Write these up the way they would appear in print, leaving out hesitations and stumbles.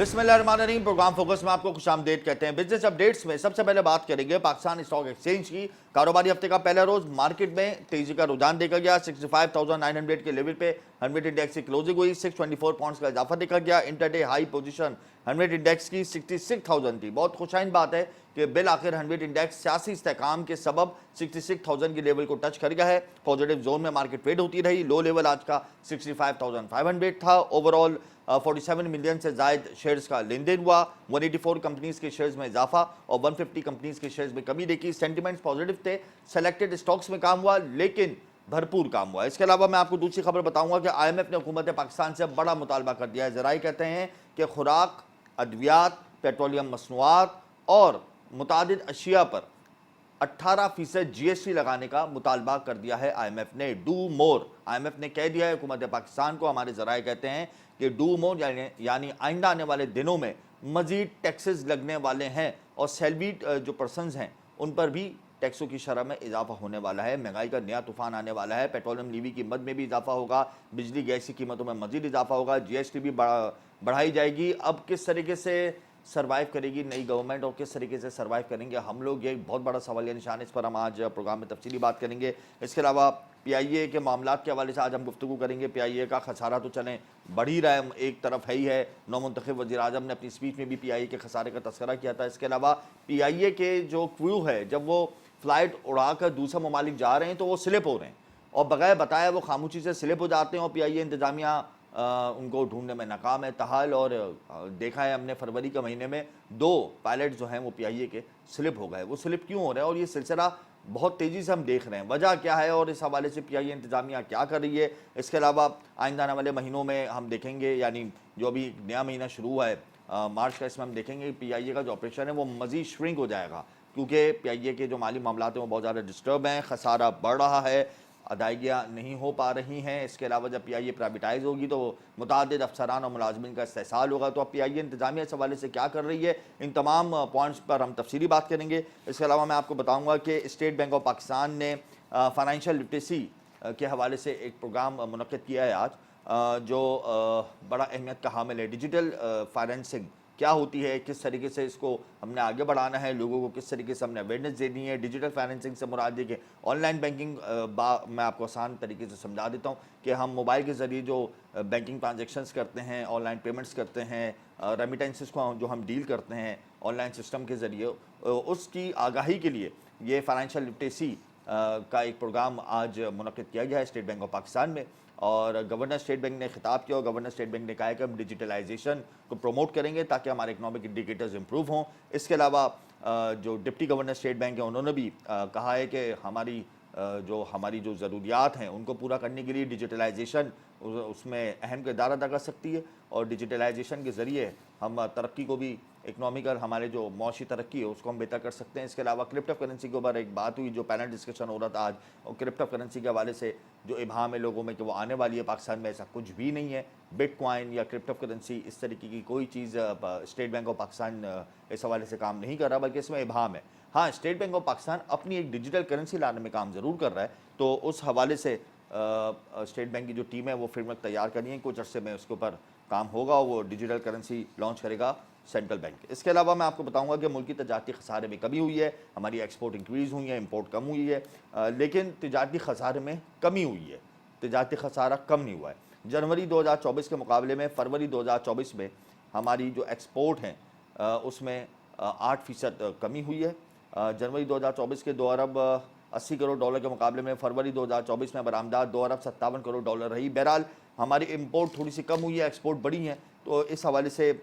बिस्मिल्लाहिर्रहमानिर्रहीम। Programme focus में आपको खुशामदीद कहते हैं। बिजनेस अपडेट्स में सबसे पहले बात करेंगे पाकिस्तान स्टॉक एक्सचेंज की। कारोबारी हफ्ते का पहला रोज मार्केट में तेजी का रुझान देखा गया। 65,900 के लेवल पे 100 इंडेक्स की क्लोजिंग हुई। 624 पॉइंट्स का इजाफा देखा गया। इंटरडे हाई पोजीशन 100 इंडेक्स की 66,000 थी। बहुत खुशाइन बात है कि बिल आखिर 100 इंडेक्स सियासी इस्तेहकाम के सबब 66,000 के लेवल को टच कर गया है। पॉजिटिव जोन में मार्केट ट्रेड होती रही। लो लेवल आज का 65,500 था। ओवरऑल 47 मिलियन से जायद शेयर्स का लेन देन हुआ। 184 कंपनीज के शेयर्स में इजाफा और 150 कंपनीज के शेयर्स में कमी देखी। सेंटिमेंट्स पॉजिटिव थे। सेलेक्टेड स्टॉक्स में काम हुआ लेकिन भरपूर काम हुआ। इसके अलावा मैं आपको दूसरी खबर बताऊंगा कि IMF ने हुकूमत पाकिस्तान से बड़ा मुतालबा कर दिया है। जराई कहते हैं कि खुराक, अद्वियात, पेट्रोलियम मसनूआत और मुतादिद अशिया पर 18% GST लगाने का मुतालबा कर दिया है IMF ने। डू मोर, IMF ने कह दिया है हुकूमत पाकिस्तान को। हमारे जराए कहते हैं कि डू मोर यानी आइंदा आने वाले दिनों में मजीद टैक्सेस लगने वाले हैं और सैलरीड जो पर्सनस हैं उन पर भी टैक्सों की शरह में इजाफा होने वाला है। महंगाई का नया तूफान आने वाला है। पेट्रोलियम लीवी की कीमत में भी इजाफा होगा। बिजली गैस की कीमतों में मजीद इजाफा होगा। GST भी बढ़ाई जाएगी। अब किस तरीके से सर्वाइव करेगी नई गवर्नमेंट और किस तरीके से सर्वाइव करेंगे हम लोग, ये एक बहुत बड़ा सवालिया निशान है। इस पर हम आज प्रोग्राम में तफसीली बात करेंगे। इसके अलावा PIA के मामला के हवाले से आज हम गुफ्तगू करेंगे। PIA का खसारा तो चलें बढ़ ही रहा है, एक तरफ है ही है। नौमुंतखब वज़ीर आज़म ने अपनी स्पीच में भी PIA के खसारे का तस्करा किया था। इसके अलावा PIA के जो क्रू है, जब वो फ्लाइट उड़ाकर दूसरे ममालिक जा रहे हैं तो वो स्लिप हो रहे हैं और बगैर बताया वो खामोशी से स्लिप हो जाते हैं और PIA इंतजामिया उनको ढूंढने में नाकाम है ताहाल। और देखा है हमने फरवरी के महीने में 2 पायलट जो हैं वो PIA के स्लिप हो गए। वो स्लिप क्यों हो रहे हैं और ये सिलसिला बहुत तेज़ी से हम देख रहे हैं, वजह क्या है और इस हवाले से PIA इंतजामिया क्या कर रही है। इसके अलावा आइंदा आने वाले महीनों में हम देखेंगे, यानी जो अभी नया महीना शुरू हुआ है मार्च का, इसमें हम देखेंगे PIA का जो ऑपरेशन है वो मज़ीद श्रिंक हो जाएगा क्योंकि PIA के जो माली मामलात हैं वो बहुत ज़्यादा डिस्टर्ब हैं। खसारा बढ़ रहा है, अदायगियाँ नहीं हो पा रही हैं। इसके अलावा जब PIA प्राइवेटाइज होगी तो मुतादिद अफसरान और मुलाजमिन का इस्तेहसाल होगा। तो अब PIA इंतजामिया इस हवाले से क्या कर रही है, इन तमाम पॉइंट्स पर हम तफसीली बात करेंगे। इसके अलावा मैं आपको बताऊँगा कि स्टेट बैंक ऑफ पाकिस्तान ने फाइनेंशियल लिटरेसी के हवाले से एक प्रोग्राम मुनक्किद किया है आज, जो बड़ा अहमियत का हामिल है। डिजिटल फाइनेंसिंग क्या होती है, किस तरीके से इसको हमने आगे बढ़ाना है, लोगों को किस तरीके से हमने अवेयरनेस देनी है। डिजिटल फाइनेंसिंग से मुराद देखिए ऑनलाइन बैंकिंग। मैं आपको आसान तरीके से समझा देता हूँ कि हम मोबाइल के ज़रिए जो बैंकिंग ट्रांजेक्शन्स करते हैं, ऑनलाइन पेमेंट्स करते हैं, रेमिटेंसेस को जो हम डील करते हैं ऑनलाइन सिस्टम के ज़रिए, उसकी आगाही के लिए ये फाइनेंशियल लिटरेसी का एक प्रोग्राम आज मुनक्किद किया गया है स्टेट बैंक ऑफ पाकिस्तान में। और गवर्नर स्टेट बैंक ने खिताब किया और गवर्नर स्टेट बैंक ने कहा है कि हम डिजिटलाइजेशन को प्रमोट करेंगे ताकि हमारे इकोनॉमिक इंडिकेटर्स इंप्रूव हों। इसके अलावा जो डिप्टी गवर्नर स्टेट बैंक है उन्होंने भी कहा है कि हमारी जो ज़रूरियात हैं उनको पूरा करने के लिए डिजिटलाइजेशन उसमें अहम किरदार अदा कर सकती है और डिजिटलाइजेशन के ज़रिए हम तरक्की को भी, इकनॉमिकल हमारे जो मौशी तरक्की है उसको हम बेहतर कर सकते हैं। इसके अलावा क्रिप्टो करेंसी के ऊपर एक बात हुई, जो पैनल डिस्कशन हो रहा था आज, और क्रिप्टो करेंसी के हवाले से जो इबाम है लोगों में कि वो आने वाली है पाकिस्तान में, ऐसा कुछ भी नहीं है। बिटकॉइन या क्रिप्टो करेंसी इस तरीके की कोई चीज़ स्टेट बैंक ऑफ पाकिस्तान इस हवाले से काम नहीं कर रहा, बल्कि इसमें इबाम है। हाँ, स्टेट बैंक ऑफ पाकिस्तान अपनी एक डिजिटल करेंसी लाने में काम ज़रूर कर रहा है, तो उस हवाले से स्टेट बैंक की जो टीम है वो फ्रेमवर्क तैयार करनी है, कुछ अर्से में उसके ऊपर काम होगा, वो डिजिटल करेंसी लॉन्च करेगा सेंट्रल बैंक। इसके अलावा मैं आपको बताऊंगा कि मुल्की तजारती खसारे में कमी हुई है, हमारी एक्सपोर्ट इंक्रीज़ हुई है, इंपोर्ट कम हुई है, लेकिन तजारती खसारे में कमी हुई है, तजारती खसारा कम नहीं हुआ है। जनवरी 2024 के मुकाबले में फरवरी 2024 में हमारी जो एक्सपोर्ट हैं उसमें 8% कमी हुई है। जनवरी 2024 के 2 अरब 80 करोड़ डॉलर के मुकाबले में फरवरी 2024 में बरामदात 2 अरब 57 करोड़ डॉलर रही। बहरहाल हमारी इंपोर्ट थोड़ी सी कम हुई है, एक्सपोर्ट बढ़ी है, तो इस हवाले से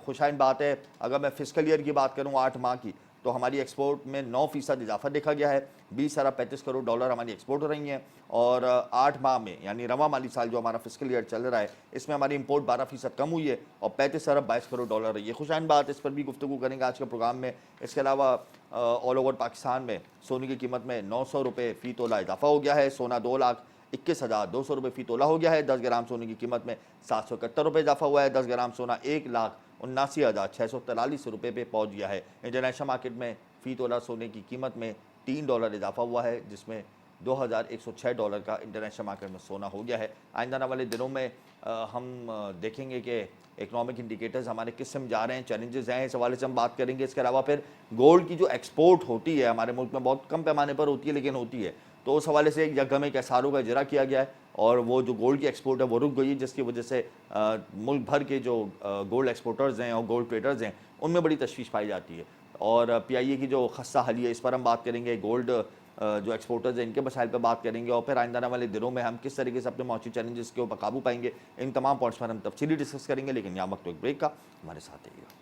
खुशाइन बात है। अगर मैं फिस्कल ईयर की बात करूँ 8 माह की, तो हमारी एक्सपोर्ट में 9% इजाफा देखा गया है। 20 अरब 35 करोड़ डॉलर हमारी एक्सपोर्ट हो रही हैं और 8 माह में, यानी रवा माली साल जो हमारा फिस्कल ईयर चल रहा है, इसमें हमारी इंपोर्ट 12% कम हुई है और 35 अरब 22 करोड़ डॉलर रही है। खुशाइन बात, इस पर भी गुफ्तगू करेंगे आज के प्रोग्राम में। इसके अलावा ऑल ओवर पाकिस्तान में सोने की कीमत में 900 रुपये फ़ी तोला इजाफा हो गया है। सोना 2,21,200 रुपये फ़ी तोला हो गया है। 10 ग्राम सोने की कीमत में 771 रुपये इजाफा हुआ है। 10 ग्राम सोना 1,79,643 रुपये पे पहुँच गया है। इंटरनेशनल मार्केट में फ़ी तोला सोने की कीमत में $3 इजाफा हुआ है, जिसमें $2106 का इंटरनेशनल मार्केट में सोना हो गया है। आइंदा आने वाले दिनों में हम देखेंगे कि इकोनॉमिक इंडिकेटर्स हमारे किस में जा रहे हैं, चैलेंजेस हैं, इस हवाले से हम बात करेंगे। इसके अलावा फिर गोल्ड की जो एक्सपोर्ट होती है हमारे मुल्क में बहुत कम पैमाने पर होती है, लेकिन होती है, तो उस हवाले से एक यकम एक एसआरओ का इजरा किया गया है और वो जो गोल्ड की एक्सपोर्ट है वो रुक गई है, जिसकी वजह से मुल्क भर के जो गोल्ड एक्सपोर्टर्स हैं और गोल्ड ट्रेडर्स हैं उनमें बड़ी तशवीश पाई जाती है। और पीआईए की जो खस्ता हाली है इस पर हम बात करेंगे, गोल्ड जो एक्सपोर्टर्स हैं इनके मसाइल पर बात करेंगे और फिर आइंदा आने वाले दिनों में हम किस तरीके से अपने मौजूद चैलेंजेस के ऊपर काबू पाएंगे, इन तमाम पॉइंट्स पर हम तफसीली डिस्कस करेंगे। लेकिन यहाँ वक्त एक ब्रेक का, हमारे साथ रहिएगा।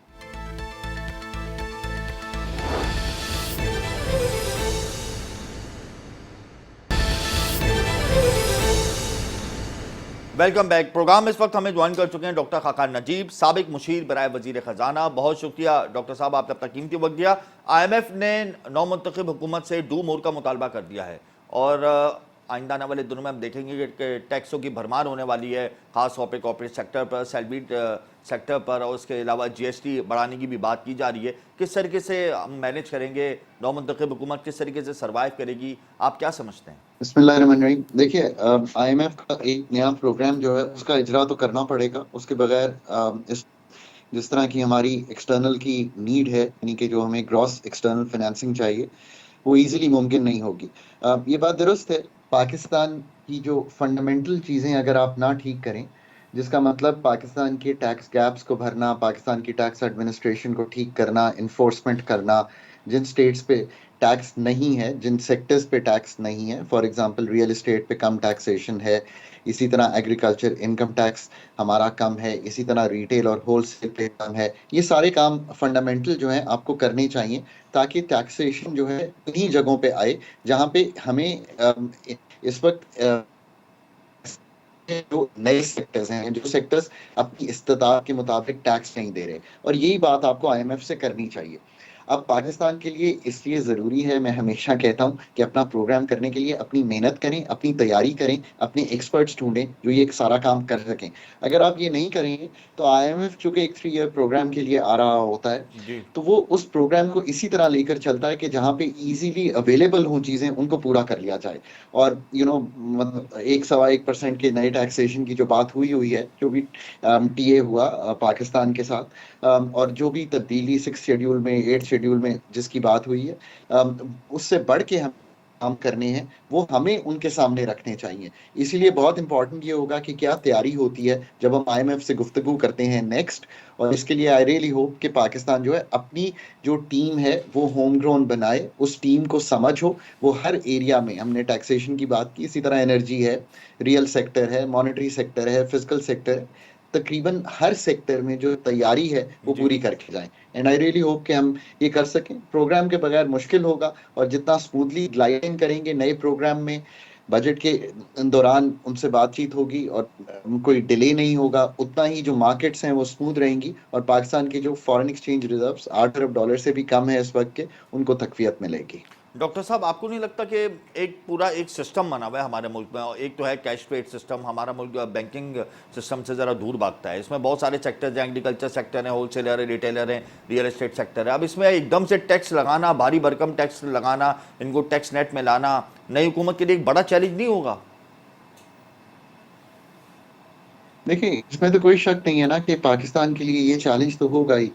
Welcome back. प्रोग्राम इस वक्त हमें ज्वाइन कर चुके हैं डॉक्टर खाकान नजीब, साबिक मुशीर बराए वजीर खजाना। बहुत शुक्रिया डॉक्टर साहब, आपने अपना कीमती वक्त दिया। IMF ने नौ मुंतखब हुकूमत से डू मोर का मुतालबा कर दिया है और आइंदा आने वाले दिनों में हम देखेंगे कि टैक्सों की भरमार होने वाली है, खास तौर पर कॉर्पोरेट सेक्टर पर, सैलरीड सेक्टर पर, और उसके अलावा GST बढ़ाने की भी बात की जा रही है। किस तरीके से हम मैनेज करेंगे, नौ मुंतखब हुकूमत किस तरीके से सर्वाइव करेगी, आप क्या समझते हैं? बिस्मिल्लाहिर्रहमानिर्रहीम। देखिए, IMF का एक नया प्रोग्राम जो है उसका इजरा तो करना पड़ेगा, उसके बगैर इस जिस तरह की हमारी एक्सटर्नल की नीड है, यानी कि जो हमें ग्रॉस एक्सटर्नल फाइनेंसिंग चाहिए, वो इजीली मुमकिन नहीं होगी। ये बात दुरुस्त है, पाकिस्तान की जो फंडामेंटल चीज़ें अगर आप ना ठीक करें, जिसका मतलब पाकिस्तान के टैक्स गैप्स को भरना, पाकिस्तान की टैक्स एडमिनिस्ट्रेशन को ठीक करना, इन्फोर्समेंट करना, जिन स्टेट्स पे टैक्स नहीं है, जिन सेक्टर्स पे टैक्स नहीं है, फॉर एग्जांपल रियल एस्टेट पे कम टैक्सेशन है, इसी तरह एग्रीकल्चर इनकम टैक्स हमारा कम है, इसी तरह रिटेल और होलसेल पे कम है। ये सारे काम फंडामेंटल जो है आपको करने चाहिए ताकि टैक्सेशन जो है उन्हीं जगहों पे आए जहाँ पे हमें इस वक्त जो नए सेक्टर्स हैं, जो सेक्टर्स अपनी इस्तेताअत के मुताबिक टैक्स नहीं दे रहे, और यही बात आपको IMF से करनी चाहिए। अब पाकिस्तान के लिए इसलिए ज़रूरी है, मैं हमेशा कहता हूँ कि अपना प्रोग्राम करने के लिए अपनी मेहनत करें, अपनी तैयारी करें, अपने एक्सपर्ट्स ढूंढें जो ये सारा काम कर सकें। अगर आप ये नहीं करेंगे तो IMF चूँकि एक 3 ईयर प्रोग्राम के लिए आ रहा होता है, तो वो उस प्रोग्राम को इसी तरह लेकर चलता है कि जहाँ पे इजीली अवेलेबल हों चीज़ें उनको पूरा कर लिया जाए। और मतलब 1-1.25% के नए टैक्सेशन की जो बात हुई है, जो भी TA हुआ पाकिस्तान के साथ, और जो भी तब्दीली 6 शेड्यूल में, 8 शेड्यूल में जिसकी बात हुई है, उससे बढ़ के हम काम करने हैं, वो हमें उनके सामने रखने चाहिए। इसीलिए बहुत इंपॉर्टेंट ये होगा कि क्या तैयारी होती है जब हम IMF से गुफ्तगू करते हैं नेक्स्ट, और इसके लिए आई रियली होप कि पाकिस्तान जो है अपनी जो टीम है वो होम ग्रोन बनाए, उस टीम को समझ हो, वो हर एरिया में, हमने टैक्सेशन की बात की, इसी तरह एनर्जी है, रियल सेक्टर है, मॉनेटरी सेक्टर है, फिजिकल सेक्टर है, तकरीबन हर सेक्टर में जो तैयारी है वो पूरी करके जाएं। एंड आई रियली होप कि हम ये कर सकें। प्रोग्राम के बगैर मुश्किल होगा, और जितना स्मूथली ग्लाइडिंग करेंगे नए प्रोग्राम में, बजट के दौरान उनसे बातचीत होगी और कोई डिले नहीं होगा, उतना ही जो मार्केट्स हैं वो स्मूथ रहेंगी, और पाकिस्तान के जो फॉरेन एक्सचेंज रिजर्व्स $8 अरब से भी कम है इस वक्त के, उनको तकवीत मिलेगी। डॉक्टर साहब, आपको नहीं लगता कि एक पूरा एक सिस्टम बना हुआ है हमारे मुल्क में, और एक तो है कैश ट्रेड सिस्टम, हमारा मुल्क बैंकिंग सिस्टम से ज़रा दूर भागता है, इसमें बहुत सारे सेक्टर्स हैं, एग्रीकल्चर सेक्टर है, होलसेलर है, रिटेलर है, रियल एस्टेट सेक्टर है। अब इसमें एकदम से टैक्स लगाना, भारी भरकम टैक्स लगाना, इनको टैक्स नेट में लाना नई हुकूमत के लिए एक बड़ा चैलेंज नहीं होगा? देखिए, इसमें तो कोई शक नहीं है ना कि पाकिस्तान के लिए ये चैलेंज तो होगा ही,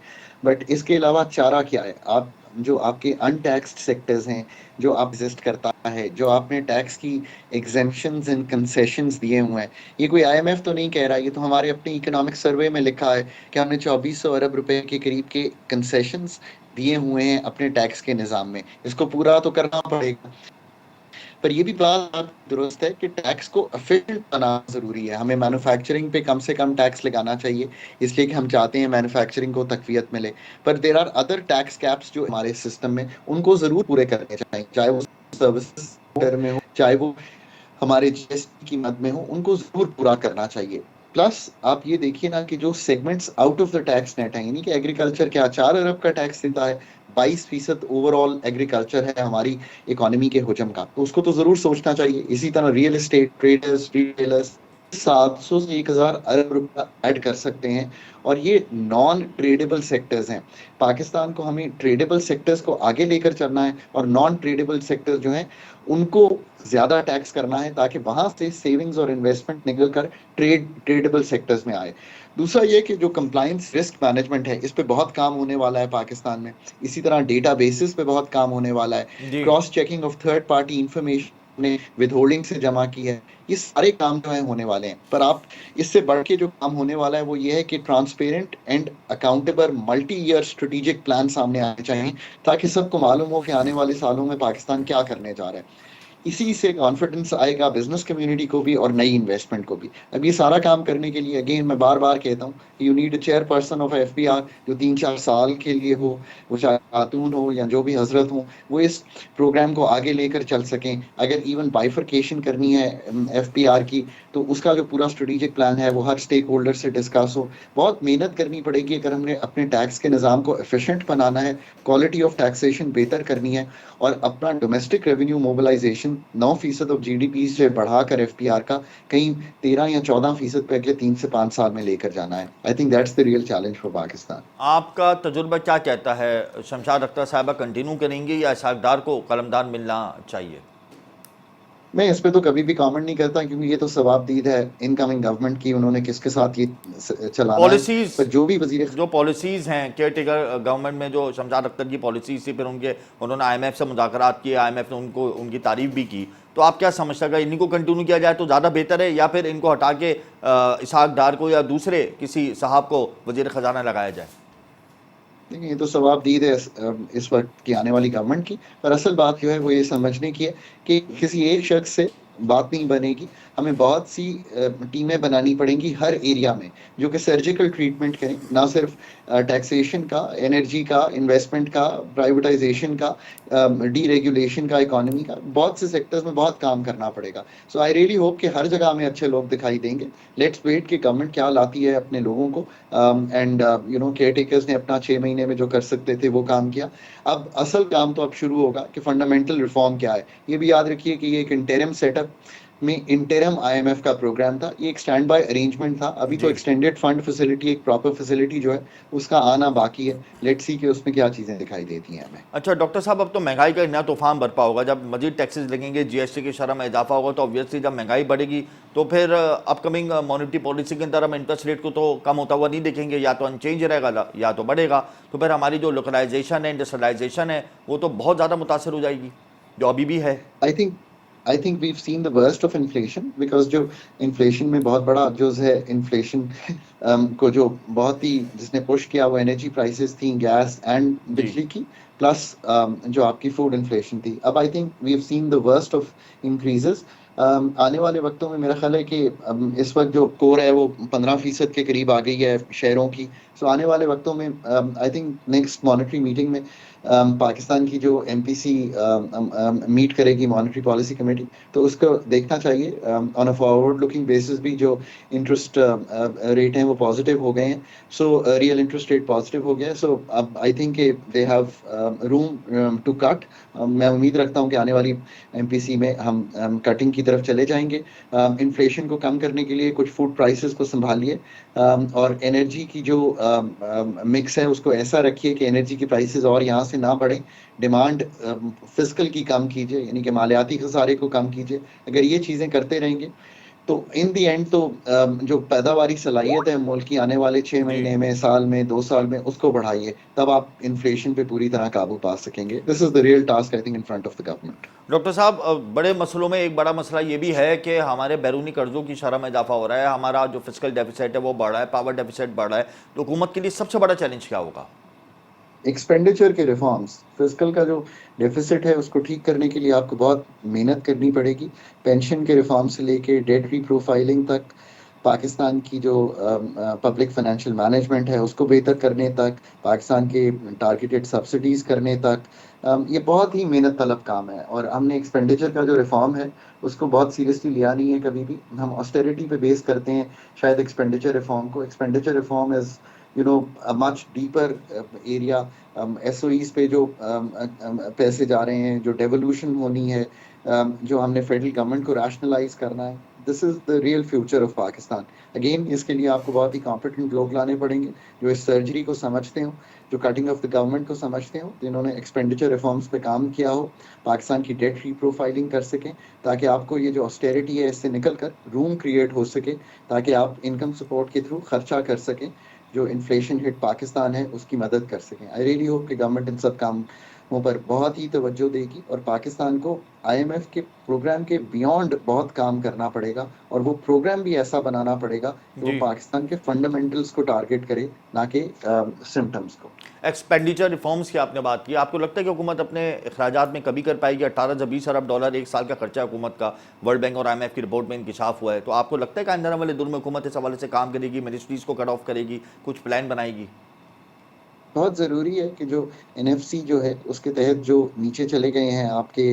बट इसके अलावा चारा क्या है? आप जो आपके अनटैक्स्ड सेक्टर्स हैं, जो आप एग्जिस्ट करता है, जो आपने टैक्स की एग्जेम्पशंस एंड कंसेशंस दिए हुए हैं, ये कोई IMF तो नहीं कह रहा, ये तो हमारे अपने इकोनॉमिक सर्वे में लिखा है कि हमने 2400 अरब रुपए के करीब के कंसेशंस दिए हुए हैं अपने टैक्स के निज़ाम में। इसको पूरा तो करना पड़ेगा, पर ये भी बात दुरुस्त है कि टैक्स को एफिशिएंट बनाना जरूरी है। हमें मैन्युफैक्चरिंग पे कम से कम टैक्स लगाना चाहिए, इसलिए कि हम चाहते हैं मैन्युफैक्चरिंग को तकवीत मिले, पर there are other tax caps जो हमारे सिस्टम में, उनको जरूर पूरे करने चाहिए, चाहे वो सर्विसेज में हो, चाहे वो हमारे GST की मद में हो, उनको जरूर पूरा करना चाहिए। प्लस आप ये देखिए ना कि जो segments out of the tax net है, यानी कि एग्रीकल्चर क्या 4 अरब का टैक्स देता है, 22% ओवरऑल एग्रीकल्चर है हमारी इकोनॉमी के हुजम का, तो उसको तो जरूर सोचना चाहिए। इसी तरह रियल एस्टेट, ट्रेडर्स, रिटेलर्स, 700 से 1000 अरब रुपया ऐड कर सकते हैं। और ये नॉन ट्रेडेबल सेक्टर्स हैं। पाकिस्तान को हमें ट्रेडेबल सेक्टर्स को आगे लेकर चलना है और नॉन ट्रेडेबल सेक्टर्स जो हैं उनको ज्यादा टैक्स करना है, ताकि वहां से सेविंग्स और इन्वेस्टमेंट निकल कर ट्रेडेबल सेक्टर्स में आए। दूसरा ये कि जो कंप्लायंस रिस्क मैनेजमेंट है, इस पे बहुत काम होने वाला है पाकिस्तान में। इसी तरह डेटा बेसिस पे बहुत काम होने वाला है। जी। Cross checking of third party information ने विदहोल्डिंग से जमा की है। ये सारे काम जो है होने वाले हैं। पर आप इससे बढ़ के जो काम होने वाला है वो ये है कि transparent and accountable multi year strategic plan सामने आने चाहिए, ताकि सबको मालूम हो कि आने वाले सालों में पाकिस्तान क्या करने जा रहा है। इसी से कॉन्फिडेंस आएगा बिजनेस कम्युनिटी को भी और नई इन्वेस्टमेंट को भी। अब ये सारा काम करने के लिए अगेन मैं बार बार कहता हूँ, you need a chairperson of FPR जो 3-4 साल के लिए हो, वो चाहे खातून हो या जो भी हजरत हो, वो इस प्रोग्राम को आगे लेकर चल सकें। अगर इवन बाइफरकेशन करनी है एफपीआर की, तो उसका जो पूरा स्ट्रेटेजिक प्लान है वो हर स्टेक होल्डर से डिस्कस हो। बहुत मेहनत करनी पड़ेगी अगर हमने अपने टैक्स के निज़ाम को एफिशिएंट बनाना है, क्वालिटी ऑफ टैक्सेशन बेहतर करनी है और अपना domestic revenue mobilisation 9% of GDP से बढ़ाकर एफपीआर का कहीं 13 या 14% पे अगले 3 से 5 साल में लेकर जाना है। I think that's the real challenge for Pakistan. आपका तजुर्बा क्या कहता है, शमशाद अख्तर साहिबा कंटिन्यू करेंगी या इसहाक डार को कलमदान मिलना चाहिए? मैं इस पे तो कभी भी कमेंट नहीं करता, क्योंकि ये तो सवाबदीद है इनकमिंग गवर्नमेंट की, उन्होंने किसके साथ ये चलाना है। पॉलिसीज, पर जो भी वजीर जो पॉलिसीज़ हैं केयर टेकर गवर्नमेंट में, जो शमशाद अख्तर की पॉलिसीज थी, फिर उन्होंने आईएमएफ से मुज़ाकरात किए, आईएमएफ ने उनकी तारीफ भी की, तो आप क्या समझते हैं, इन्हीं को कंटिन्यू किया जाए तो ज़्यादा बेहतर है या फिर इनको हटा के इसहाक डार को या दूसरे किसी साहब को वजीर ख़जाना लगाया जाए? देखिए, ये तो सवाबदीद है इस वक्त की आने वाली गवर्नमेंट की। पर असल बात जो है वो ये समझने की है कि किसी एक शख्स से बात नहीं बनेगी। हमें बहुत सी टीमें बनानी पड़ेंगी हर एरिया में, जो कि सर्जिकल ट्रीटमेंट करें, ना सिर्फ टैक्सेशन का, एनर्जी का, इन्वेस्टमेंट का, प्राइवेटाइजेशन का, डीरेगुलेशन का, इकोनॉमी का। बहुत से सेक्टर्स में बहुत काम करना पड़ेगा। सो आई रियली होप कि हर जगह हमें अच्छे लोग दिखाई देंगे। लेट्स वेट कि गवर्नमेंट क्या लाती है अपने लोगों को। एंड केयर टेकर्स ने अपना 6 महीने में जो कर सकते थे वो काम किया। अब असल काम तो अब शुरू होगा कि फंडामेंटल रिफॉर्म क्या है। ये भी याद रखिए कि ये एक इंटरिम सेटअप में इंटरिम आईएमएफ का प्रोग्राम था। ये एक स्टैंड बाय अरेंजमेंट था। अभी तो जी। एक्सटेंडेड फंड फैसिलिटी, एक प्रॉपर फैसिलिटी जो है उसका आना बाकी है। लेट्स सी कि उसमें क्या चीजें दिखाई देती हैं हमें। अच्छा डॉक्टर साहब, अब तो महंगाई का एक नया तूफान बरपा होगा। जब मजीद टैक्सेस लगेंगे, जीएसटी की शरह में इजाफा होगा, तो ऑब्वियसली जब महंगाई बढ़ेगी तो फिर अपकमिंग मॉनेटरी पॉलिसी के अंदर हम इंटरेस्ट रेट को तो कम होता हुआ नहीं देखेंगे, या तो अनचेंज रहेगा या तो बढ़ेगा। तो फिर हमारी जो लोकलाइजेशन है, इंडस्ट्रियलाइजेशन है, वो तो बहुत ज़्यादा मुतासर हो जाएगी, जो अभी भी है। I think we've seen the worst of inflation, because जो इन्फ्लेशन में बहुत बड़ा जुज है इन्फ्लेशन को जो बहुत ही जिसने पुश किया वो एनर्जी प्राइसेस थी, गैस एंड जी। बिजली की, प्लस जो आपकी फूड इन्फ्लेशन थी। अब I think we have seen the worst of increases. आने वाले वक्तों में मेरा ख्याल है कि इस वक्त जो कोर है वो 15% के करीब आ गई है शेयरों की। सो आने वाले वक्तों में I think next monetary meeting में पाकिस्तान की जो एमपीसी मीट करेगी, मॉनेटरी पॉलिसी कमेटी, तो उसको देखना चाहिए on a forward looking basis भी जो इंटरेस्ट रेट हैं वो पॉजिटिव हो गए हैं। So real interest rate positive हो गया है। सो अब I think they have room to cut. मैं उम्मीद रखता हूँ कि आने वाली एमपीसी में हम कटिंग की तरफ चले जाएंगे। इन्फ्लेशन को कम करने के लिए कुछ फूड प्राइसेस को संभालिए और एनर्जी की जो मिक्स है उसको ऐसा रखिए कि एनर्जी की प्राइसेस और यहाँ से ना बढ़े। डिमांड फिजिकल की कम कीजिए, यानी कि मालियाती खसारे को कम कीजिए। अगर ये चीज़ें करते रहेंगे तो इन दी एंड तो जो पैदावारी सलाहियत है मुल्क की आने वाले 6 जी। महीने में, साल में, 2 साल में, उसको बढ़ाइए। तब आप इन्फ्लेशन पे पूरी तरह काबू पा सकेंगे। This is the real task I think in front of the government. Doctor साहब, बड़े मसलों में एक बड़ा मसला ये भी है कि हमारे बैरूनी कर्जों की शरह में इजाफा हो रहा है, हमारा जो फिजिकल डेफिसिट है वो बढ़ रहा है, पावर डेफिसिट बढ़ रहा है। तो हुकूमत के लिए सबसे बड़ा चैलेंज क्या होगा? एक्सपेंडिचर के रिफॉर्म्स, फिजिकल का जो डेफिसिट है उसको ठीक करने के लिए आपको बहुत मेहनत करनी पड़ेगी। पेंशन के रिफॉर्म से लेके डेट रीप्रोफाइलिंग तक, पाकिस्तान की जो पब्लिक फाइनेंशियल मैनेजमेंट है उसको बेहतर करने तक, पाकिस्तान के टारगेटेड सब्सिडीज करने तक, ये बहुत ही मेहनत तलब काम है। और हमने एक्सपेंडिचर का जो रिफॉर्म है उसको बहुत सीरियसली लिया नहीं है कभी भी। हम ऑस्टेरिटी पे बेस करते हैं शायद एक्सपेंडिचर रिफॉर्म को। Expenditure reform is a much deeper area। एसओईज पे जो पैसे जा रहे हैं, जो डेवोल्यूशन होनी है, जो हमने फेडरल गवर्नमेंट को रैशनलाइज करना है, this is the real future of Pakistan. Again इसके लिए आपको बहुत ही कॉम्पिटेंट लोग लाने पड़ेंगे जो इस सर्जरी को समझते हो, जो कटिंग ऑफ द गवर्नमेंट को समझते हो, जिन्होंने एक्सपेंडिचर रिफॉर्म्स पे काम किया हो, पाकिस्तान की डेट रीप्रोफाइलिंग कर सकें, ताकि आपको ये जो ऑस्टेरिटी है इससे निकल कर रूम क्रिएट हो सके, ताकि आप इनकम सपोर्ट के थ्रू खर्चा कर सकें, जो इन्फ्लेशन हिट पाकिस्तान है उसकी मदद कर सकें। आई रियली होप कि गवर्नमेंट इन सब कामों पर बहुत ही तवज्जो देगी और पाकिस्तान को आईएमएफ के प्रोग्राम के बियॉन्ड बहुत काम करना पड़ेगा, और वो प्रोग्राम भी ऐसा बनाना पड़ेगा कि वो जी। पाकिस्तान के फंडामेंटल्स को टारगेट करे, ना कि सिम्टम्स को। एक्सपेंडिचर रिफॉर्म्स की आपने बात की, आपको लगता है कि हुकूमत अपने अखराजात में कमी कर पाएगी? 18 से 20 अरब डॉलर एक साल का खर्चा है हुकूमत का, वर्ल्ड बैंक और आईएमएफ की रिपोर्ट में इंकशाफ हुआ है। तो आपको लगता है कि आने वाले दौर में हुकूमत इस हवाले से काम करेगी, मिनिस्ट्रीज को कट ऑफ करेगी, कुछ प्लान बनाएगी? बहुत ज़रूरी है कि जो एनएफसी जो है उसके तहत जो नीचे चले गए हैं आपके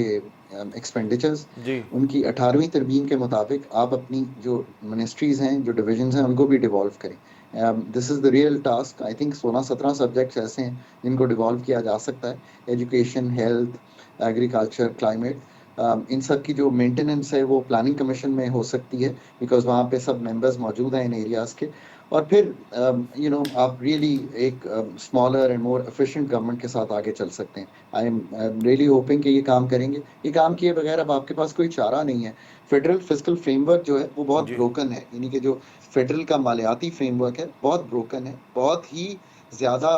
एक्सपेंडिचर्स, जी। उनकी 18वीं तरमीम के मुताबिक आप अपनी जो मिनिस्ट्रीज़ हैं, जो डिविजन्स हैं, उनको भी डिवॉल्व करें। This is the real task. I think 16-17 subjects ऐसे हैं जिनको डिवॉल्व किया जा सकता है। एजुकेशन, हेल्थ, एग्रीकल्चर, क्लाइमेट, इन सब की जो मेंटेनेंस है वो प्लानिंग कमीशन में हो सकती है, बिकॉज वहाँ पे सब मेंबर्स मौजूद हैं इन एरियाज़ के। और फिर आप रियली एक smaller and more efficient government के साथ आगे चल सकते हैं। आई एम रियली होपिंग कि ये काम करेंगे। ये काम किए बगैर अब आपके पास कोई चारा नहीं है। फेडरल फिस्कल फ्रेमवर्क जो है वो बहुत जी। ब्रोकन है, यानी कि जो फेडरल का मालियाती फ्रेमवर्क है बहुत ब्रोकन है, बहुत ही ज़्यादा।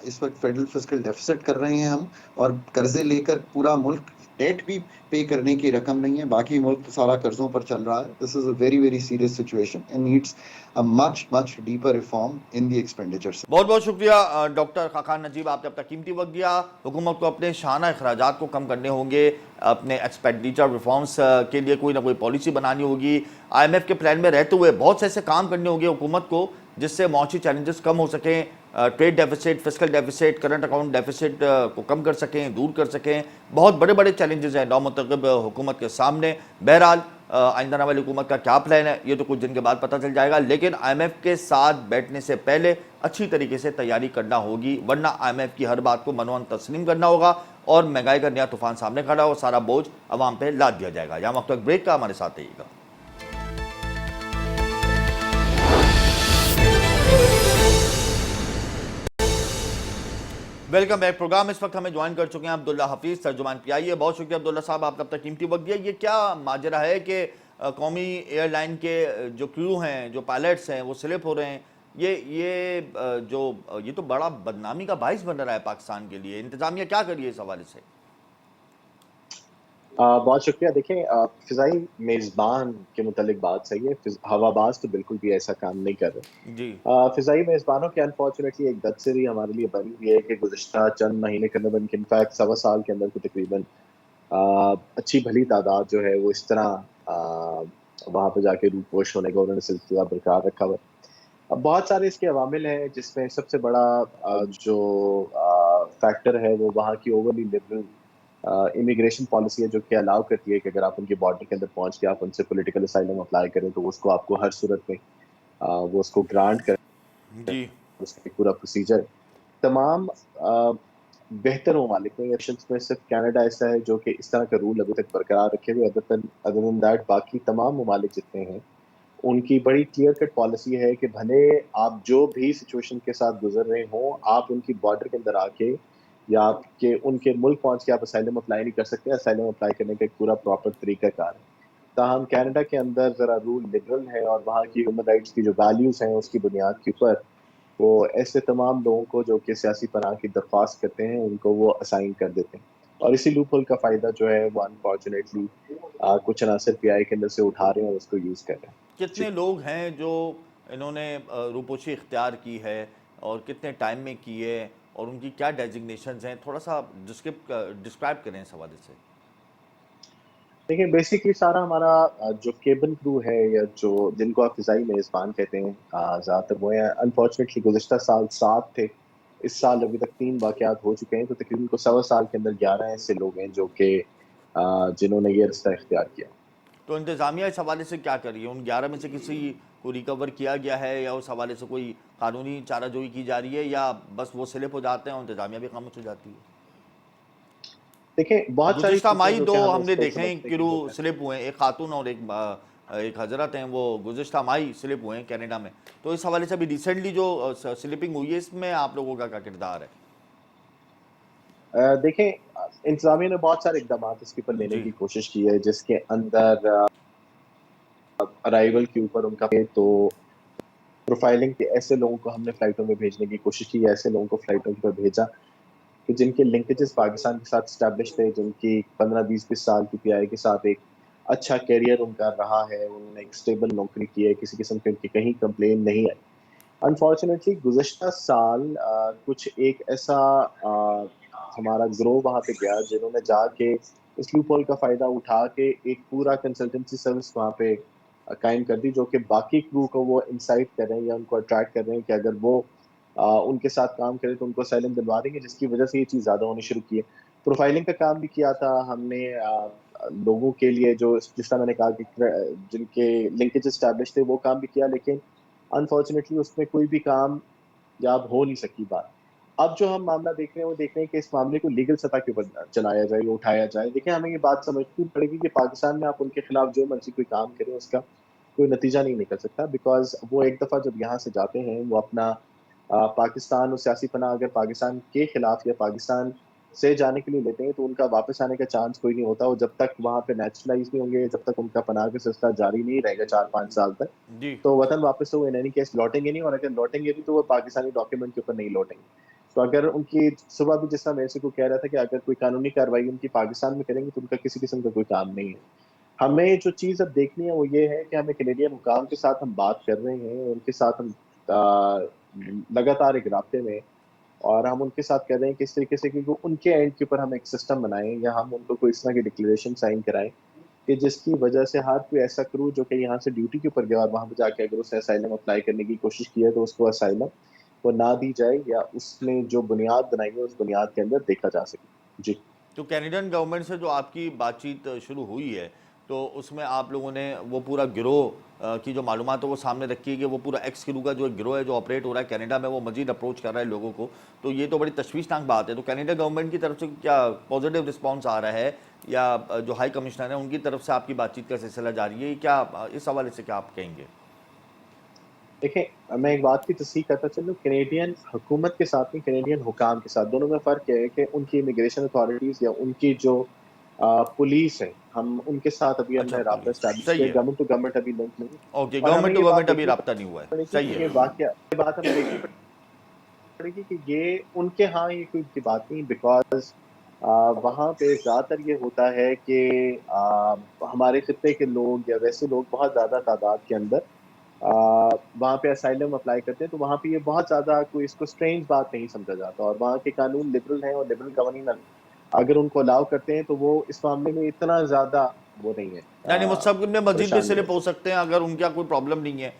इस वक्त फेडरल फिस्कल डेफिसिट कर रहे हैं हम, और कर्जे लेकर पूरा मुल्क, डेट भी पे करने की रकम नहीं है, बाकी मुल्क सारा कर्जों पर चल रहा है। This is a very very serious situation and needs a much deeper reform in the expenditure side. बहुत बहुत शुक्रिया डॉक्टर खाकान नजीब, आपने अपना कीमती वक्त दिया। हुकूमत को अपने शाना अखराजात को कम करने होंगे, अपने एक्सपेंडिचर रिफॉर्म्स के लिए कोई ना कोई पॉलिसी बनानी होगी, आईएमएफ के प्लान में रहते हुए बहुत से ऐसे काम करने होंगे हुकूमत को जिससे मौची चैलेंजेस कम हो सकें, trade deficit, fiscal deficit, current account deficit को कम कर सकें, दूर कर सकें। बहुत बड़े बड़े चैलेंजेस हैं नौमुंतखब हुकूमत के सामने। बहरहाल आइंदा आने वाली हुकूमत का क्या प्लान है ये तो कुछ दिन के बाद पता चल जाएगा, लेकिन आईएमएफ के साथ बैठने से पहले अच्छी तरीके से तैयारी करना होगी, वरना आईएमएफ की हर बात को मनोन तस्लीम करना होगा और महंगाई का नया तूफान सामने खड़ा हो, सारा बोझ अवाम पे लाद दिया जाएगा। यहाँ वक्त ब्रेक का, हमारे साथ रहिएगा। Welcome back. प्रोग्राम इस वक्त हमें ज्वाइन कर चुके हैं अब्दुल्ला हफीज, तर्जुमान पीआईए। बहुत शुक्रिया अब्दुल्ला साहब, आपने अपना कीमती वक्त दिया। ये क्या माजरा है कि कौमी एयरलाइन के जो क्रू हैं, जो पायलट्स हैं, वो स्लिप हो रहे हैं? ये तो बड़ा बदनामी का बाइस बन रहा है पाकिस्तान के लिए। इंतजामिया क्या करिए इस हवाले से? बहुत शुक्रिया। देखें, फ़िज़ाई मेज़बान के मुतालिक बात सही है। हवाबाज़ तो बिल्कुल भी ऐसा काम नहीं कर रहे। जी। फ़िज़ाई मेज़बानों की अनफॉर्चुनेटली एक बदसिरी हमारे लिए बनी हुई है कि गुज़िश्ता चंद महीने के अंदर, बल्कि इनफैक्ट सवा साल के अंदर तो तकरीबन अच्छी भली तादाद जो है वो इस तरह वहाँ पे जाके रूपोश होने का उन्होंने सिलसिला बरकरार रखा हुआ है। अब बहुत सारे इसके अवामिल हैं, जिसमें सबसे बड़ा जो फैक्टर है वो वहाँ की ओवरली लिबरल इमिग्रेशन पॉलिसी है, जो कि अलाउ करती है कि अगर आप उनके बॉर्डर के अंदर पहुंच के आप उनसे पॉलिटिकल असाइलम अप्लाई करें तो उसको आपको हर सूरत में वो उसको ग्रांट करें। जी। उसका एक पूरा प्रोसीजर तमाम बेहतर ममालिक में या शख्स में सिर्फ कनाडा ऐसा है जो कि इस तरह का रूल अभी तक बरकरार रखे हुए। अदर देन दैट बाकी तमाम ममालिक जितने हैं उनकी बड़ी क्लियर कट पॉलिसी है कि भले आप जो भी सिचुएशन के साथ गुजर रहे हों, आप उनकी बॉर्डर के अंदर आके या आपके उनके मुल्क पहुंच के आप असाइलम अप्लाई नहीं कर सकते। असाइलम अप्लाई करने का एक पूरा प्रॉपर तरीकाकार है। ताहम कनाडा के अंदर ज़रा रूल लिबरल है और वहाँ की ह्यूमन राइट्स की जो वैल्यूज़ हैं उसकी बुनियाद के ऊपर वो ऐसे तमाम लोगों को जो कि सियासी पनाह की दरख्वास्त करते हैं उनको वो असाइन कर देते हैं। और इसी लूप होल का फ़ायदा जो है वो अनफॉर्चुनेटली कुछ अनासर पीआई के अंदर से उठा रहे हैं और उसको यूज़ कर रहे हैं। जी। कितने लोग हैं जो इन्होंने रूपोशी इख्तियार की है और कितने टाइम में की है और उनकी क्या डेजिग्नेशंस हैं? थोड़ा सा डिस्क्राइब करें इस हवाले से। देखिए, बेसिकली सारा हमारा जो केबिन क्रू है या जो जिनको आप फ़िज़ाई मेज़बान कहते हैं, ज़्यादातर वो हैं। अनफॉर्चुनेटली गुज़िश्ता साल 7 थे। इस साल अभी तक 3 वाक़यात हो चुके हैं, तो तकरीबन को सवा साल के अंदर 11 ऐसे लोग हैं जो कि जिन्होंने ये रास्ता इख्तियार किया। तो इंतज़ामिया इस हवाले से क्या कर रही है? उन 11 में से किसी को रिकवर किया गया है या उस हवाले से कोई कानूनी चाराजोई की जा रही है, या बस वो स्लिप हो जाते हैं और इंतज़ामिया भी खामोश हो जाती है? देखिए, बहुत सारी गुज़िश्ता चीज़ें माही जो 2 कि हमें हमने इसको देखे हैं समझने की क्रू ज़रूरत है। स्लिप हुए हैं, एक खातून और एक एक हजरत हैं, वो गुज़िश्ता माह ही स्लिप हुए हैं कनाडा में। तो इस हवाले से अभी रिसेंटली जो स्लिपिंग हुई है, इसमें आप लोगों का क्या किरदार है? देखें, इंतजामिया ने बहुत सारे इकदाम इसके ऊपर लेने जी। की कोशिश की है, जिसके अंदर अराइवल के ऊपर उनका तो प्रोफाइलिंग के ऐसे लोगों को हमने फ्लाइटों में भेजने की कोशिश की, ऐसे लोगों को फ्लाइटों पर भेजा कि जिनके लिंकेजेस पाकिस्तान के साथ स्टैब्लिश थे, जिनकी 15-20 साल की पीआई के साथ एक अच्छा करियर उनका रहा है, उन्होंने एक स्टेबल नौकरी की है, किसी किस्म की उनकी कहीं कंप्लेन नहीं आई। अनफॉर्चुनेटली गुज़श्ता साल कुछ एक ऐसा हमारा ग्रोह वहाँ पे गया, जिन्होंने जाके इस लूपहोल का फ़ायदा उठा के एक पूरा कंसल्टेंसी सर्विस वहाँ पे कायम कर दी, जो कि बाकी क्रू को वो इंसाइट कर रहे हैं या उनको अट्रैक्ट कर रहे हैं कि अगर वो उनके साथ काम करें तो उनको असाइलम दिलवा देंगे, जिसकी वजह से ये चीज़ ज़्यादा होनी शुरू की है। प्रोफाइलिंग का काम भी किया था हमने, लोगों के लिए जो जिस तरह मैंने कहा कि जिनके लिंकेज एस्टैब्लिश थे, वो काम भी किया, लेकिन अनफॉर्चुनेटली उसमें कोई भी काम याब हो नहीं सकी बात। अब जो हम मामला देख रहे हैं, वो देख रहे हैं कि इस मामले को लीगल सतह के ऊपर चलाया जाए या उठाया जाए। देखिए, हमें ये बात समझनी पड़ेगी कि पाकिस्तान में आप उनके खिलाफ जो मर्ज़ी कोई काम करें, उसका कोई नतीजा नहीं निकल सकता, बिकॉज़ वो एक दफ़ा जब यहाँ से जाते हैं, वो अपना पाकिस्तान और सियासी पनाह अगर पाकिस्तान के खिलाफ या पाकिस्तान से जाने के लिए लेते हैं, तो उनका वापस आने का चांस कोई नहीं होता, और जब तक वहाँ पे नेचुरलाइज़ नहीं होंगे, जब तक उनका पनाह का सिलसिला जारी नहीं रहेगा 4-5 साल तक, जी। तो वतन वापस तो वो इन एनी केस लौटेंगे नहीं, और अगर लौटेंगे भी तो वो पाकिस्तानी डॉक्यूमेंट के ऊपर नहीं लौटेंगे। तो अगर उनकी सुबह भी जिस तरह मेरे से कोई कह रहा था कि अगर कोई कानूनी कार्रवाई उनकी पाकिस्तान में करेंगे, तो उनका किसी किस्म का कोई काम नहीं है। हमें जो चीज़ अब देखनी है वो ये है कि हमें कैनेडियन हुकाम के साथ हम बात कर रहे हैं, उनके साथ हम लगातार एक राब्ते में हैं, और हम उनके साथ कर रहे हैं कि इस तरीके से कि वो उनके एंड के ऊपर हम एक सिस्टम बनाएँ या हम उनको कोई इस तरह की डिक्लेरेशन साइन कराएँ कि जिसकी वजह से हर कोई ऐसा क्रू जो कि यहाँ से ड्यूटी के ऊपर गया और वहाँ पे जाके अगर उसने असाइलम अप्लाई करने की कोशिश की है, तो उसको असाइलम वो ना दी जाए, या उसने जो बुनियाद बनाई है उस बुनियाद के अंदर देखा जा सके। जी। तो कैनेडियन गवर्नमेंट से जो आपकी बातचीत शुरू हुई है, तो उसमें आप लोगों ने वो पूरा गिरोह की जो मालूमात है वो सामने रखी है कि वो पूरा एक्स क्रू का जो एक गिरोह है जो ऑपरेट हो रहा है कनाडा में, वो मजीद अप्रोच कर रहा है लोगों को। तो ये तो बड़ी तशवीशनाक बात है। तो कनाडा गवर्नमेंट की तरफ से क्या पॉजिटिव रिस्पॉन्स आ रहा है, या जो हाई कमिश्नर है उनकी तरफ से आपकी बातचीत का सिलसिला जारी है? क्या इस हवाले से क्या आप कहेंगे? देखिए, मैं एक बात की तस्दीक करता चलूँ, कैनेडियन हुकूमत के साथ नहीं, कैनेडियन हुकाम के साथ, दोनों में फ़र्क क्या है कि उनकी इमिग्रेशन अथॉरिटीज़ या उनकी जो पुलिस है, हम उनके साथ अभी अच्छा, हमने राब्ता पुलिस एस्टैब्लिश सही किया, है। गवर्नमेंट टू गवर्नमेंट अभी लिंक नहीं। ओके, और हमें गवर्नमेंट टू ये बात गवर्नमेंट अभी देखनी रब्ता नहीं हुआ है। पड़ेगी सही कि है। ये वाक़या ये बात हमें देखनी पड़ेगी कि ये उनके यहाँ ये कोई की बात नहीं, बिकॉज़ वहाँ पे ज़्यादातर ये होता है कि हमारे खित्ते के लोग या वैसे लोग बहुत ज़्यादा तादाद के अंदर वहाँ पे असाइलम अप्लाई करते हैं, तो वहाँ पे ये बहुत ज़्यादा कोई इसको स्ट्रेंज बात नहीं समझा जाता, और वहाँ के कानून लिबरल हैं, और लिबरल कवानीन अगर उनको अलाउ करते हैं, तो वो इस मामले में इतना ज़्यादा वो नहीं है, यानी मुस्तक़बिल में मजीद भी परेशान नहीं स्लिप हो होते। सकते हैं अगर उनका कोई प्रॉब्लम नहीं है,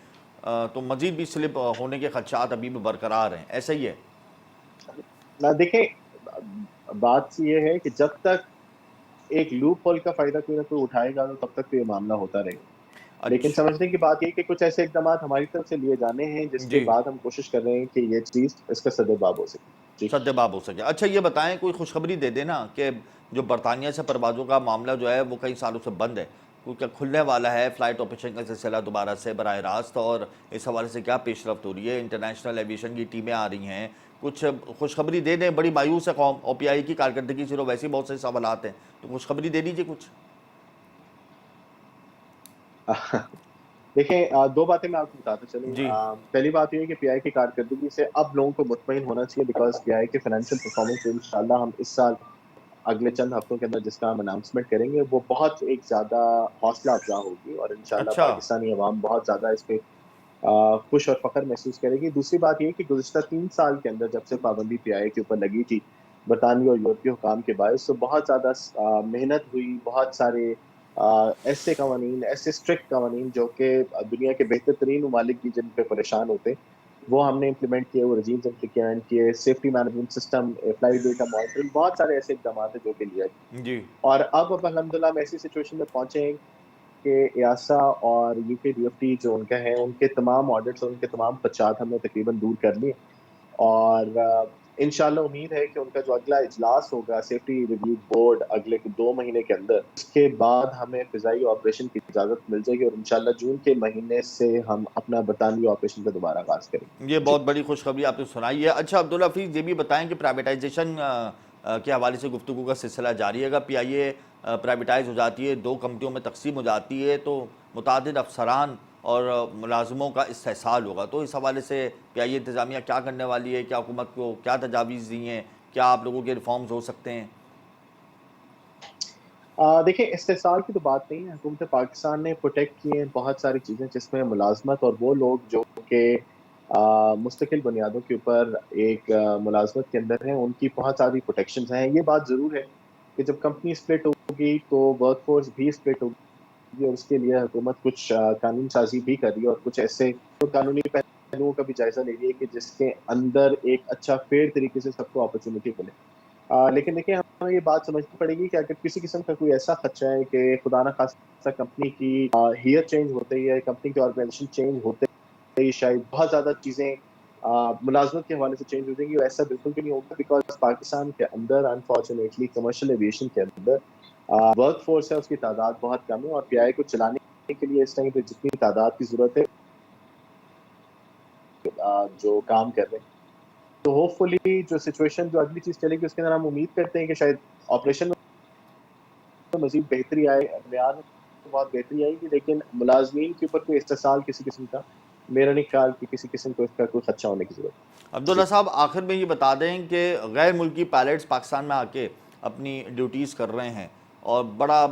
तो मजीद भी स्लिप होने के खदशात अभी भी बरकरार हैं, ऐसा ही है? ना देखें, बात ये है कि जब तक एक लूप होल का फ़ायदा कोई ना कोई उठाएगा, तो तब तक तो ये मामला होता रहेगा। लेकिन अच्छा। समझने की बात ये है कि कुछ ऐसे इक़दामात हमारी तरफ से लिए जाने हैं, जिसके जी। बाद हम कोशिश कर रहे हैं कि ये चीज़ इसका सद्दबाब हो सके। जी। सद्देबाब हो सके। अच्छा, ये बताएं, कोई खुशखबरी दे देना कि जो बरतानिया से परवाज़ों का मामला जो है वो कई सालों से बंद है, क्योंकि खुलने वाला है फ़्लाइट ऑपरेशन का सिलसिला दोबारा से बराह रास्त, और इस हवाले से क्या पेशरफ्त हो रही है? इंटरनेशनल एविएशन की टीमें आ रही हैं, कुछ खुशखबरी दे दें। बड़ी मायूस है कौम, ओपीआई की कारकर्दगी से तो वैसे ही बहुत से सवालात हैं, तो खुशखबरी दे दीजिए कुछ। देखिए, 2 बातें मैं आपको बताता चलूँ। जी। पहली बात ये है कि पीआई की कारकर्दगी से अब लोगों को मुतमईन होना चाहिए, बिकॉज़ पीआई के फाइनेंशियल परफॉर्मेंस इंशाल्लाह हम इस साल अगले चंद हफ्तों के अंदर जिसका हम अनाउंसमेंट करेंगे, वो बहुत एक ज़्यादा हौसला अफ़ज़ा होगी, और इंशाल्लाह अच्छा। पाकिस्तानी अवाम बहुत ज़्यादा इस पे खुश और फ़ख्र महसूस करेगी। दूसरी बात ये है कि गुज़िश्ता 3 साल के अंदर जब से पाबंदी पीआई के ऊपर लगी थी, बरतानवी और यूरोपीय हुकाम के बायस, तो बहुत ज़्यादा मेहनत हुई, बहुत सारे ऐसे कवानीन, ऐसे स्ट्रिक्ट कवानीन जो कि दुनिया के बेहतर तरीन ममालिक भी जिन पे परेशान होते, वो हमने इम्प्लीमेंट किए, वो रेजीम्स इम्प्लीमेंट किए, safety management system, flight data monitoring, बहुत सारे ऐसे इक़दाम हैं जो कि लिया गया। जी। और अब अल्हम्दुलिल्लाह हम ऐसी सिचुएशन में पहुँचे हैं कि यासा और यूके डीएफटी जो उनका है, उनके तमाम ऑडिट्स और उनके तमाम पश्चात हमने तकरीबन दूर कर लिए, और इंशाल्लाह उम्मीद है कि उनका जो अगला इजलास होगा सेफ्टी रिव्यू बोर्ड अगले 2 महीने के अंदर, उसके बाद हमें फिजाई ऑपरेशन की इजाजत मिल जाएगी और इंशाल्लाह जून के महीने से हम अपना बरतानवी ऑपरेशन का दोबारा आगाज करेंगे। ये जी। बहुत बड़ी खुशखबरी आपने सुनाई है। अच्छा अब्दुल हफीज़, ये भी बताएं कि प्राइवेटाइजेशन के हवाले से गुफ्तगू का सिलसिला जारी है। अगर पीआईए प्राइवेटाइज हो जाती है, 2 कंपनियों में तकसीम हो जाती है, तो मुतादिद अफसरान और मुलाजमों का इस्तेहसाल होगा। तो इस हवाले से पीआईए इंतज़ामिया क्या करने वाली है? क्या हुकूमत को क्या तजावीज़ दी हैं? क्या आप लोगों के रिफॉर्म्स हो सकते हैं? देखिए, इस्तेहसाल की तो बात नहीं है। हुकूमत पाकिस्तान ने प्रोटेक्ट किए हैं बहुत सारी चीज़ें जिसमें मुलाज़मत और वो लोग जो कि मुस्तकिल बुनियादों के ऊपर एक मुलाज़मत के अंदर हैं, उनकी बहुत सारी प्रोटेक्शंस हैं। ये बात ज़रूर है कि जब कंपनी स्प्लिट होगी तो वर्कफ़ोर्स भी स्प्लिट होगी और उसके लिए हुकूमत कुछ कानून साज़ी भी कर रही है और कुछ ऐसे तो कानूनी पहलुओं का भी जायज़ा ले रही है कि जिसके अंदर एक अच्छा फेयर तरीके से सबको अपॉर्चुनिटी मिले। लेकिन देखिए हमें ये बात समझनी पड़ेगी कि अगर किसी किस्म का कोई ऐसा खदशा है कि खुदा ना खास्ता कंपनी की हियर चेंज होते ही है, कंपनी की ऑर्गेनाइजेशन चेंज होते ही शायद बहुत ज़्यादा चीज़ें मुलाज़मत के हवाले से चेंज हो जाएंगी, और ऐसा बिल्कुल भी नहीं होगा बिकॉज़ पाकिस्तान के अंदर अनफॉर्चुनेटली कमर्शियल एविएशन के अंदर वर्क फोर्स है, उसकी तादाद बहुत कम है और पीआई को चलाने के लिए इस टाइम पे जितनी तादाद की ज़रूरत है जो काम कर रहे हैं। तो होपफुली जो सिचुएशन जो अगली चीज़ चलेगी उसके अंदर हम उम्मीद करते हैं कि शायद ऑपरेशन में मज़ीद बेहतरी आए, मेयार में बहुत बेहतरी आएगी, लेकिन मुलाज़मीन के ऊपर कोई इस्तेसाल किसी किस्म का मेरा नहीं ख्याल कि किसी किस्म को इसका कोई खदशा होने की ज़रूरत है। अब्दुल्ला जी। साहब, आखिर में ये बता दें कि गैर मुल्की पायलट्स पाकिस्तान में आके अपनी ड्यूटीज़ कर रहे हैं और बड़ा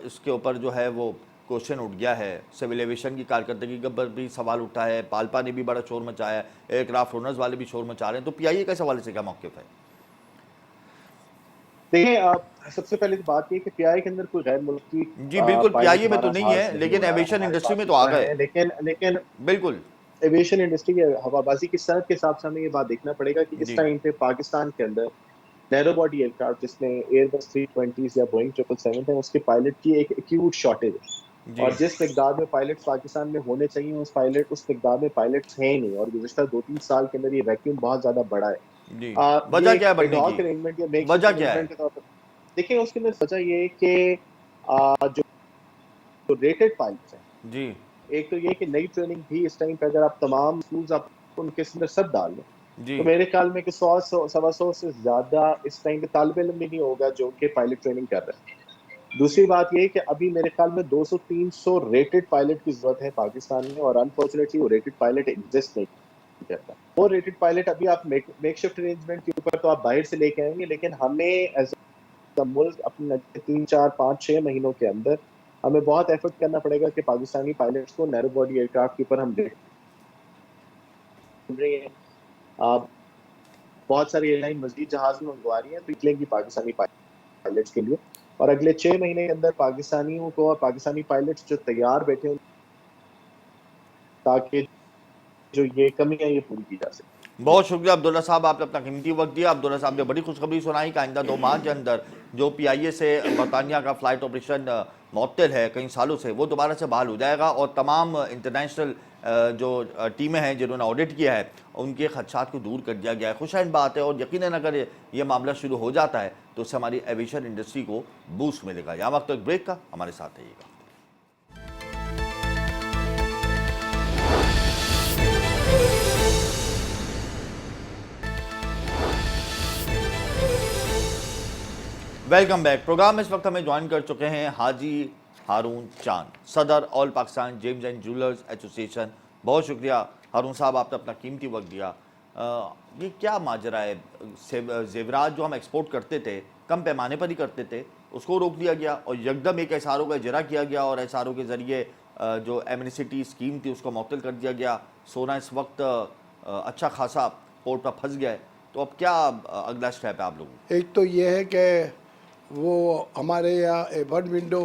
इसके ऊपर जो है वो क्वेश्चन उठ गया है। सिविल एविएशन की कारकर्दगी पर भी सवाल उठा है, पालपा ने भी बड़ा शोर मचाया है, एयरक्राफ्ट ओनर्स वाले भी शोर मचा रहे हैं। तो पीआईए का इस हवाले से क्या मौक़िफ़ है? देखिए सबसे पहले तो बात ये है कि पीआई के अंदर कोई गैर मुल्की जी बिल्कुल, पायलट पीआईए में तो हमारा नहीं साथ है, नहीं लेकिन होना, एविएशन हमारे इंडस्ट्री पास में तो आ दुश्मन गए। है, लेकिन बिल्कुल। एविएशन इंडस्ट्री की हवाबाजी की सनत के हिसाब से हमें ये बात देखना पड़ेगा कि इस जी, टाइम पे पाकिस्तान के अंदर नैरो बॉडी एयरक्राफ्ट जिसमें एयरबस 320 या बोइंग 777 है, उसके पायलट की एक एक्यूट शॉर्टेज है जी, और जिस मिकदार में पायलट्स पाकिस्तान में होने चाहिए उस मिकदार में पायलट्स हैं ही नहीं, और गुज़िश्ता 2-3 साल के अंदर ये वैक्यूम बहुत ज़्यादा बड़ा है। जी। ये वजह एक क्या है बढ़ने एडहॉक की? अरेंजमेंट या मेकशिफ्ट वजह क्या अरेंजमेंट है? के तौर पर देखिए, उसके अंदर वजह ये है कि जो रेटेड पायलट्स हैं, जी, एक तो ये कि नई ट्रेनिंग भी इस टाइम पे अगर आप तमाम स्कूल्स आप उनके अंदर सब डाल दें, जी, तो मेरे ख्याल में कि 100 सवा 100 से ज़्यादा इस टाइम पे तालिब इल्म भी नहीं होगा जो कि पायलट ट्रेनिंग कर रहे हैं। दूसरी बात ये है कि अभी मेरे ख्याल में 200-300 रेटेड पायलट की ज़रूरत है पाकिस्तान में, और अनफॉर्चुनेटली वो रेटेड पायलट एग्ज़िस्ट नहीं करता। वो रेटेड पायलट अभी आप मेकशिफ्ट अरेंजमेंट के ऊपर तो आप बाहर से लेके आएँगे, लेकिन हमें एज़ अ मुल्क अपने 3, 4, 5, 6 महीनों के अंदर हमें बहुत एफर्ट करना पड़ेगा कि पाकिस्तानी पायलट्स को नैरो बॉडी एयरक्राफ्ट के ऊपर हम देख रहे हैं। अ, बहुत सारी एयरलाइन मज़ीद जहाज़ भी मंगवा रही हैं, तो निकलेंगी पाकिस्तानी पायलट्स के लिए, और अगले 6 महीने के अंदर पाकिस्तानियों को और पाकिस्तानी पायलट्स जो तैयार बैठे हैं ताकि जो ये कमियाँ ये पूरी की जा सके। जी। बहुत शुक्रिया अब्दुल्ला साहब, आपने अपना कीमती वक्त दिया। अब्दुल्ला साहब ने बड़ी खुशखबरी सुनाई कि आइंदा 2 माह के अंदर जो पीआईए से बरतानिया का फ़्लाइट ऑपरेशन मुअत्तल है कई सालों से, वो दोबारा से बहाल हो जाएगा और तमाम इंटरनेशनल जो टीमें हैं जिन्होंने ऑडिट किया है, उनके खदशात को दूर कर दिया गया है। खुशैन बात है और यकीनन अगर ये मामला शुरू हो जाता है तो उससे हमारी एविएशन इंडस्ट्री को बूस्ट मिलेगा। यहाँ वक्त एक ब्रेक का, हमारे साथ रहिएगा। Welcome back. प्रोग्राम में इस वक्त हमें ज्वाइन कर चुके हैं हाजी हारून चांद, सदर all Pakistan James and jewellers association. बहुत शुक्रिया हारून साहब, आपने अपना कीमती वक्त दिया। ये क्या माजरा है? जेवरात जो हम एक्सपोर्ट करते थे, कम पैमाने पर ही करते थे, उसको रोक दिया गया और यकदम एक एसआरओ का इजरा किया गया और एसआरओ के ज़रिए जो एमनेसिटी स्कीम थी उसको मुअत्तल कर दिया गया। सोना इस वक्त अच्छा खासा पोर्ट पर फंस गया है। तो अब क्या अगला स्टेप है आप लोगों को? एक तो ये है कि वो हमारे यहाँ वन विंडो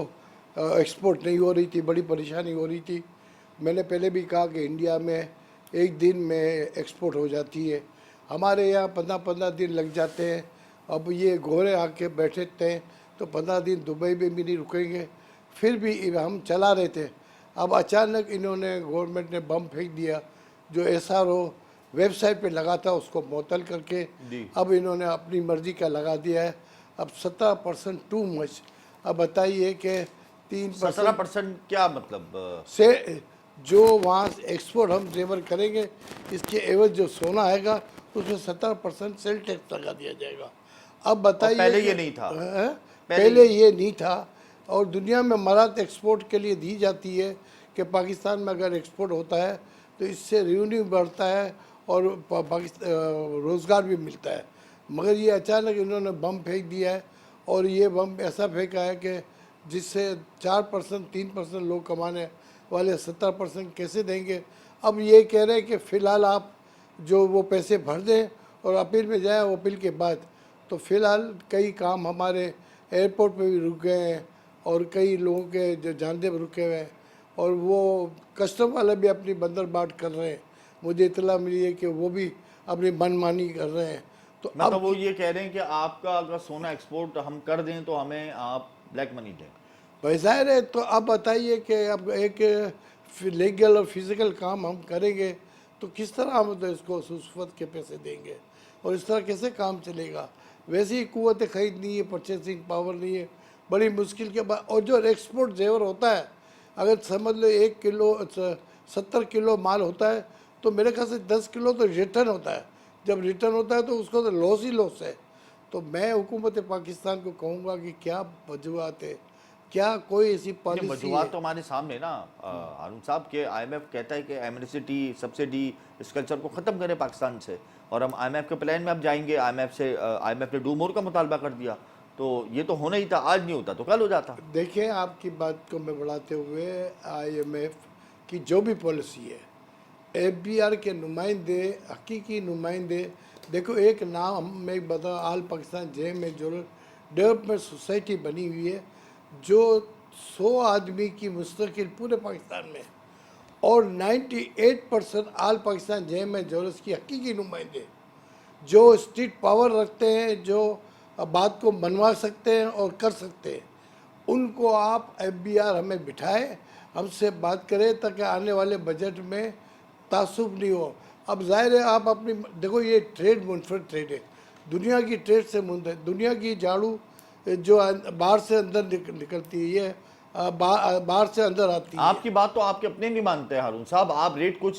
एक्सपोर्ट नहीं हो रही थी, बड़ी परेशानी हो रही थी। मैंने पहले भी कहा कि इंडिया में एक दिन में एक्सपोर्ट हो जाती है, हमारे यहाँ 15-15 दिन लग जाते हैं। अब ये घोड़े आके बैठे थे तो 15 दिन दुबई में भी नहीं रुकेंगे, फिर भी हम चला रहे थे। अब अचानक इन्होंने गवर्नमेंट ने बम फेंक दिया, जो एसआरओ वेबसाइट पे लगा था उसको मुअत्तल करके जी। अब इन्होंने अपनी मर्जी का लगा दिया है। अब 17% टू मच। अब बताइए कि 3% 17% क्या मतलब? से जो वहाँ एक्सपोर्ट हम जेवर करेंगे इसके एवज जो सोना आएगा उसमें 17% सेल टैक्स लगा दिया जाएगा। अब बताइए पहले कि- ये नहीं था। हैं? पहले पहले ये नहीं था। और दुनिया में मरात एक्सपोर्ट के लिए दी जाती है कि पाकिस्तान में अगर एक्सपोर्ट होता है तो इससे रेवेन्यू बढ़ता है और रोज़गार भी मिलता है। मगर ये अचानक इन्होंने बम फेंक दिया है और ये बम ऐसा फेंका है कि जिससे 4% 3% लोग कमाने वाले 70% कैसे देंगे। अब ये कह रहे हैं कि फ़िलहाल आप जो वो पैसे भर दें और अपील में जाए, अपील के बाद तो फ़िलहाल कई काम हमारे एयरपोर्ट पे भी रुक गए हैं और कई लोगों के जो जानदे पे रुके हुए हैं और वो कस्टम वाले भी अपनी बंदर बाट कर रहे हैं। मुझे इतला मिली है कि वो भी अपनी मनमानी कर रहे हैं। तो मतलब अब वो ये कह रहे हैं कि आपका अगर सोना एक्सपोर्ट हम कर दें तो हमें आप ब्लैक मनी दें। भाई ज़ाहिर है। तो अब बताइए कि अब एक लीगल और फिजिकल काम हम करेंगे तो किस तरह हम तो इसको सुसफत के पैसे देंगे और इस तरह कैसे काम चलेगा। वैसे ही कुव्वत ख़रीद नहीं है, परचेसिंग पावर नहीं है, बड़ी मुश्किल के बाद। और जो एक्सपोर्ट जेवर होता है अगर समझ लो 1 किलो 70 किलो माल होता है तो मेरे ख्याल से 10 किलो तो रिटर्न होता है। जब रिटर्न होता है तो उसको तो लॉस ही लॉस है। तो मैं हुकूमत पाकिस्तान को कहूँगा कि क्या वजूहत है, क्या कोई ऐसी नहीं, पॉलिसी वजूहत है। तो हमारे सामने ना हारून साहब के IMF कहता है कि एमनेस्टी सब्सिडी इस कल्चर को ख़त्म करें पाकिस्तान से और हम IMF के प्लान में अब जाएंगे। IMF ने डू मोर का मुतालबा कर दिया तो ये तो होना ही था। आज नहीं होता तो कल हो जाता। देखिए आपकी बात को मैं बढ़ाते हुए IMF की जो भी पॉलिसी है, FBR के नुमाइंदे, हकीकी नुमाइंदे, देखो एक नाम मैं बता, आल पाकिस्तान जेम में जो डेवलपमेंट सोसाइटी बनी हुई है जो 100 आदमी की मुस्तकिल पूरे पाकिस्तान में और 98% आल पाकिस्तान जेम में जोरस की हकीकी नुमाइंदे जो स्टेट पावर रखते हैं, जो बात को मनवा सकते हैं और कर सकते हैं, उनको आप FBR हमें बिठाए, हमसे बात करें ताकि आने वाले बजट में तासुब नहीं हो। अब जाहिर है आप अपनी देखो ये ट्रेड मुनफरद ट्रेड है, दुनिया की ट्रेड से मुंद है। दुनिया की झाड़ू जो बाहर से अंदर निकलती है, ये बाहर से अंदर आती है। आपकी बात तो आपके अपने नहीं मानते हारून साहब। आप रेट कुछ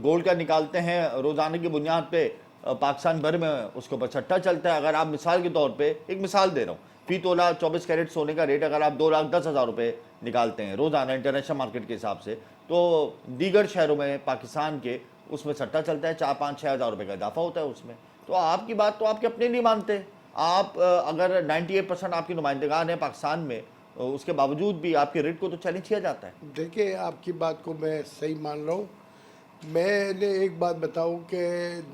गोल्ड का निकालते हैं रोजाना की बुनियाद पे, पाकिस्तान भर में उसके ऊपर छट्टा चलता है। अगर आप मिसाल के तौर पे एक मिसाल दे रहा हूँ, फी तोला 24 कैरेट सोने का रेट अगर आप 2,10,000 रुपये निकालते हैं रोजाना इंटरनेशनल मार्केट के हिसाब से, तो दीगर शहरों में पाकिस्तान के उसमें सट्टा चलता है, 4-5-6 हज़ार रुपये का इजाफा होता है उसमें। तो आपकी बात तो आपके अपने नहीं मानते। आप अगर 98% आपके नुमाइंदगान हैं पाकिस्तान में, उसके बावजूद भी आपके रेट को तो चैलेंज किया जाता है। देखिए आपकी बात को मैं सही मान रहा हूँ। मैंने एक बात बताऊँ कि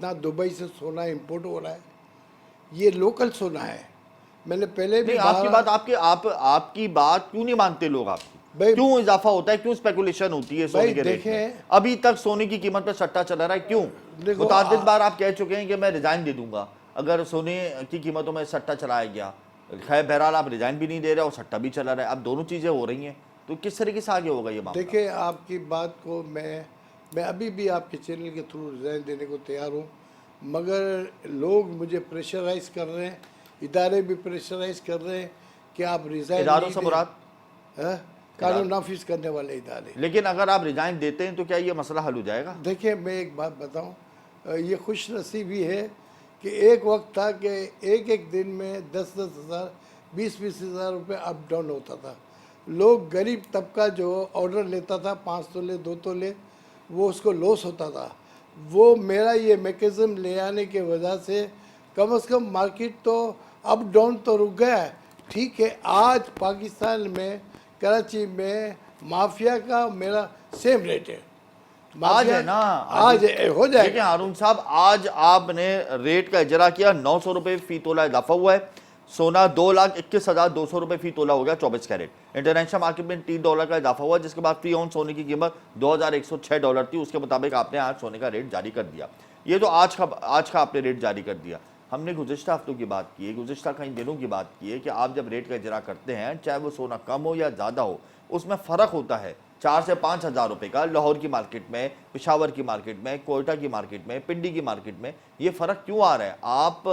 ना दुबई से सोना इंपोर्ट हो रहा है, ये लोकल सोना है। मैंने पहले भी नहीं, आपकी बात क्यों नहीं मानते लोग आपकी? भाई- क्यों इजाफा होता है, क्यों स्पेकुलेशन होती है सोने भाई के रेट में? देखें- अभी तक सोने की कीमत पर सट्टा चला रहा है, क्यों? देखो, मुतादिद बार आप कह चुके हैं कि मैं रिजाइन दे दूंगा अगर सोने की कीमतों में सट्टा चलाया गया। खैर बहरहाल आप रिजाइन भी नहीं दे रहे और सट्टा भी चला रहा है। अब दोनों चीजें हो रही हैं तो किस तरीके से आगे होगा ये मामला? देखिए आपकी बात को मैं अभी भी आपके चैनल के थ्रू रिजाइन देने को तैयार हूँ, मगर लोग मुझे प्रेशराइज कर रहे हैं, इदारे भी प्रेशराइज कर रहे हैं कि आप रिजाइन इदारों से मुराद? कानून नाफिज करने वाले इदारे। लेकिन अगर आप रिजाइन देते हैं तो क्या ये मसला हल हो जाएगा? देखिए मैं एक बात बताऊं, ये खुश नसीबी है कि एक वक्त था कि एक दिन में 10-10 हज़ार 20-20 हज़ार रुपये अप डाउन होता था। लोग गरीब तबका जो ऑर्डर लेता था 5 तोले 2 तोले, वो उसको लॉस होता था। वो मेरा ये मैकेज़म ले आने के वजह से कम से कम मार्केट तो अप डाउन तो रुक गया है। ठीक है, आज पाकिस्तान में कराची में माफिया का मेरा सेम रेट है। आज है ना, आज हो देखिए जाएगा। हारून साहब, आज आपने रेट का इजरा किया, 900 रुपये फी तोला इजाफा हुआ है। सोना 2,21,200 रुपये फी तोला हो गया 24 कैरेट। इंटरनेशनल मार्केट में $3 का इजाफा हुआ, जिसके बाद फी ऑन सोने की कीमत $2,106 थी। उसके मुताबिक आपने आज सोने का रेट जारी कर दिया। ये तो आज का आपने रेट जारी कर दिया। हमने गुज़िश्ता हफ्तों की बात की है, गुज़िश्ता कई दिनों की बात की है कि आप जब रेट का इजरा करते हैं, चाहे वो सोना कम हो या ज़्यादा हो, उसमें फ़र्क होता है 4 से 5 हज़ार रुपये का लाहौर की मार्केट में, पेशावर की मार्केट में, कोयटा की मार्केट में, पिंडी की मार्केट में ये फ़र्क क्यों आ रहा है? आप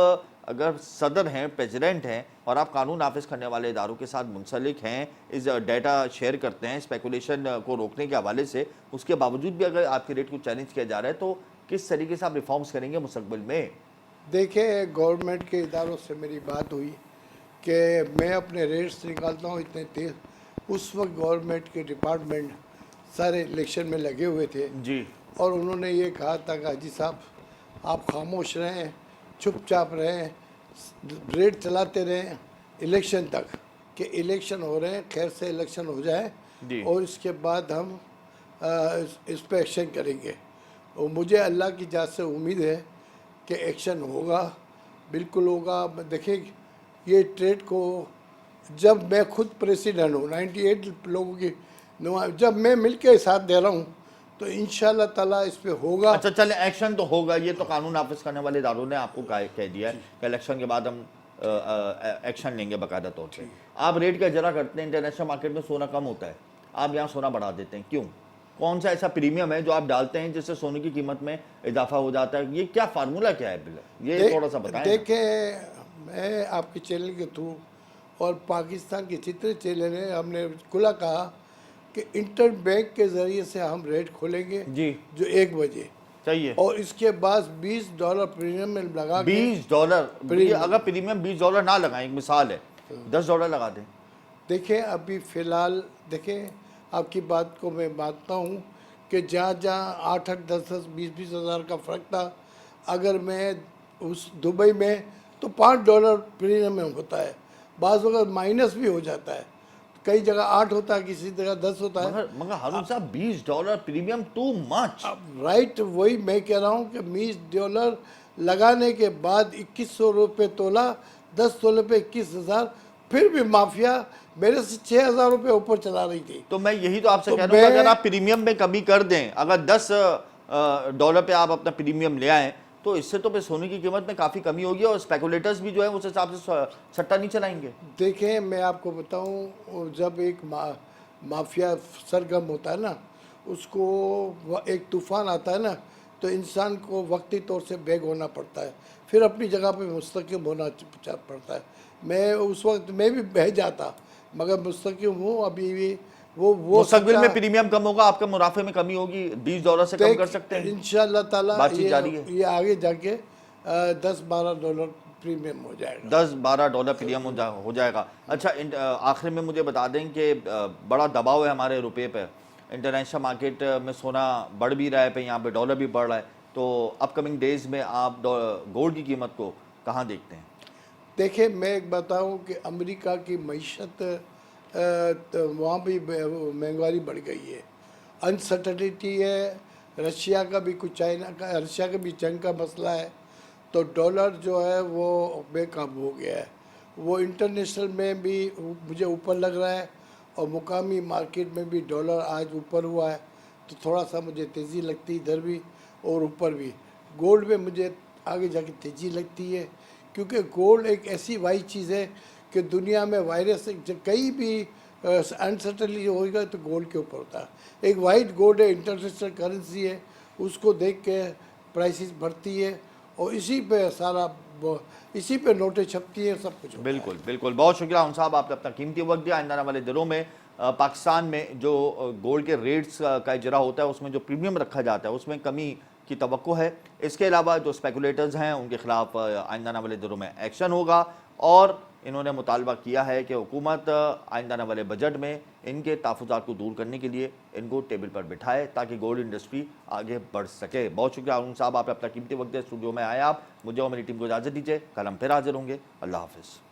अगर सदर हैं, प्रेसिडेंट हैं और आप कानून नाफिज करने वाले इदारों के साथ मुंसलिक हैं, इस डेटा शेयर करते हैं स्पेकुलेशन को रोकने के हवाले से, उसके बावजूद भी अगर आपके रेट को चैलेंज किया जा रहा है तो किस तरीके से आप रिफॉर्म्स करेंगे मुस्तकबिल में? देखिए, गवर्नमेंट के इदारों से मेरी बात हुई कि मैं अपने रेट्स निकालता हूँ इतने तेज़। उस वक्त गवर्नमेंट के डिपार्टमेंट सारे इलेक्शन में लगे हुए थे जी। और उन्होंने ये कहा था कि हाजी साहब आप खामोश रहें, चुपचाप रहें, रेट चलाते रहें इलेक्शन तक, कि इलेक्शन हो रहे हैं, खैर से इलेक्शन हो जाए जी। और इसके बाद हम इस पर एक्शन करेंगे। और मुझे अल्लाह की जात से उम्मीद है कि एक्शन होगा, बिल्कुल होगा। देखिए, ये ट्रेड को जब मैं खुद प्रेसिडेंट हूँ, 98 लोगों की जब मैं मिल के साथ दे रहा हूँ तो इंशाल्लाह ताला इस पे होगा। अच्छा चले, एक्शन तो होगा, ये तो कानून नाफिज करने वाले इदारों ने आपको कह दिया है कि इलेक्शन के बाद हम एक्शन लेंगे बाकायदा तौर पे। आप रेट का इजरा करते हैं, इंटरनेशनल मार्केट में सोना कम होता है, आप यहाँ सोना बढ़ा देते हैं, क्यों? कौन सा ऐसा प्रीमियम है जो आप डालते हैं जिससे सोने की कीमत में इजाफा हो जाता है? ये क्या फार्मूला क्या है बिल्कुल, ये थोड़ा सा बताएं। देखिए, मैं आपके चैनल के थ्रू और पाकिस्तान के जितने चैनल हैं, हमने खुला कहा कि इंटर बैंक के ज़रिए से हम रेट खोलेंगे जी। जो 1 बजे, चाहिए और इसके बाद $20 प्रीमियम में लगा के $20, अगर प्रीमियम $20 ना लगाएं, एक मिसाल है, $10 लगा दें। देखिए, अभी फ़िलहाल देखिए, आपकी बात को मैं मानता हूँ कि जहाँ जहाँ 8-8, 10-10, 20-20 हज़ार का फ़र्क था, अगर मैं उस दुबई में तो $5 प्रीमियम में होता है, बाज़ वक़्त माइनस भी हो जाता है, कई जगह 8 होता है, किसी जगह 10 होता है। मगर हारून साहब, $20 प्रीमियम टू मच। राइट, वही मैं कह रहा हूँ कि $20 लगाने के बाद 2100 रुपये तोला, 10 तोले पे 21,000, फिर भी माफिया मेरे से 6,000 रुपये ऊपर चला रही थी। तो मैं यही तो आपसे तो कह रहा हूँ, मैं- अगर आप प्रीमियम में कमी कर दें, अगर $10 पे आप अपना प्रीमियम ले आएँ तो इससे तो फिर सोने की कीमत में काफ़ी कमी होगी और स्पेकुलेटर्स भी जो है उस हिसाब से सट्टा नहीं चलाएंगे। देखें, मैं आपको बताऊं, जब एक माफिया सरगम होता है ना, उसको एक तूफ़ान आता है ना, तो इंसान को वक्ती तौर से बेग होना पड़ता है, फिर अपनी जगह पे मुस्तकिम होना पड़ता है। मैं उस वक्त मैं भी बह जाता, मगर मुस्तकिम हूँ अभी भी। वो मुस्तकबिल में सट्टा- प्रीमियम कम होगा, आपके मुनाफे में कमी होगी, $20 से कम कर सकते हैं। इंशाअल्लाह ताला बातचीत जारी है। ये आगे जाके $10-12 प्रीमियम हो जाएगा। $10-12 प्रीमियम हो जाएगा। अच्छा, आखिर में मुझे बता दें कि बड़ा दबाव है हमारे रुपये पे, इंटरनेशनल मार्केट में सोना बढ़ भी रहा है पे, यहाँ पे डॉलर भी बढ़ रहा है, तो अपकमिंग डेज में आप गोल्ड की कीमत को कहाँ देखते हैं? देखिए, मैं एक बताऊं कि अमेरिका की मईशत तो वहाँ भी महंगाई बढ़ गई है, अनसर्टनिटी है, रशिया का भी कुछ, चाइना का, रशिया का भी जंग का मसला है, तो डॉलर जो है वो बेकाबू हो गया है। वो इंटरनेशनल में भी मुझे ऊपर लग रहा है और मुकामी मार्केट में भी डॉलर आज ऊपर हुआ है, तो थोड़ा सा मुझे तेज़ी लगती है इधर भी और ऊपर भी। गोल्ड में मुझे आगे जाके तेज़ी लगती है, क्योंकि गोल्ड एक ऐसी वाही चीज़ है कि दुनिया में वायरस कहीं भी अनसर्टनली होगा तो गोल्ड के ऊपर होता है। एक वाइट गोल्ड है, इंटरनेशनल करेंसी है, उसको देख के प्राइसेस बढ़ती है और इसी पे इसी पे नोटें छपती है, सब कुछ होता है। बिल्कुल बिल्कुल, बहुत शुक्रिया उन साहब, आपने अपना कीमती वक्त दिया। आने वाले दिनों में पाकिस्तान में जो गोल्ड के रेट्स का इजरा होता है, उसमें जो प्रीमियम रखा जाता है उसमें कमी की तवक्को है। इसके अलावा जो स्पेकुलेटर्स हैं उनके खिलाफ आइंदा वाले दिनों में एक्शन होगा और इन्होंने मुतालबा किया है कि हुकूमत आइंदा वाले बजट में इनके तहफ़्फ़ुज़ात को दूर करने के लिए इनको टेबल पर बिठाए ताकि गोल्ड इंडस्ट्री आगे बढ़ सके। बहुत शुक्रिया अरुण साहब, आपने अपना कीमती वक्त दिया, स्टूडियो में आए आप। मुझे और मेरी टीम को इजाज़त दीजिए, कल हम फिर हाजिर होंगे। अल्लाह हाफ़िज़।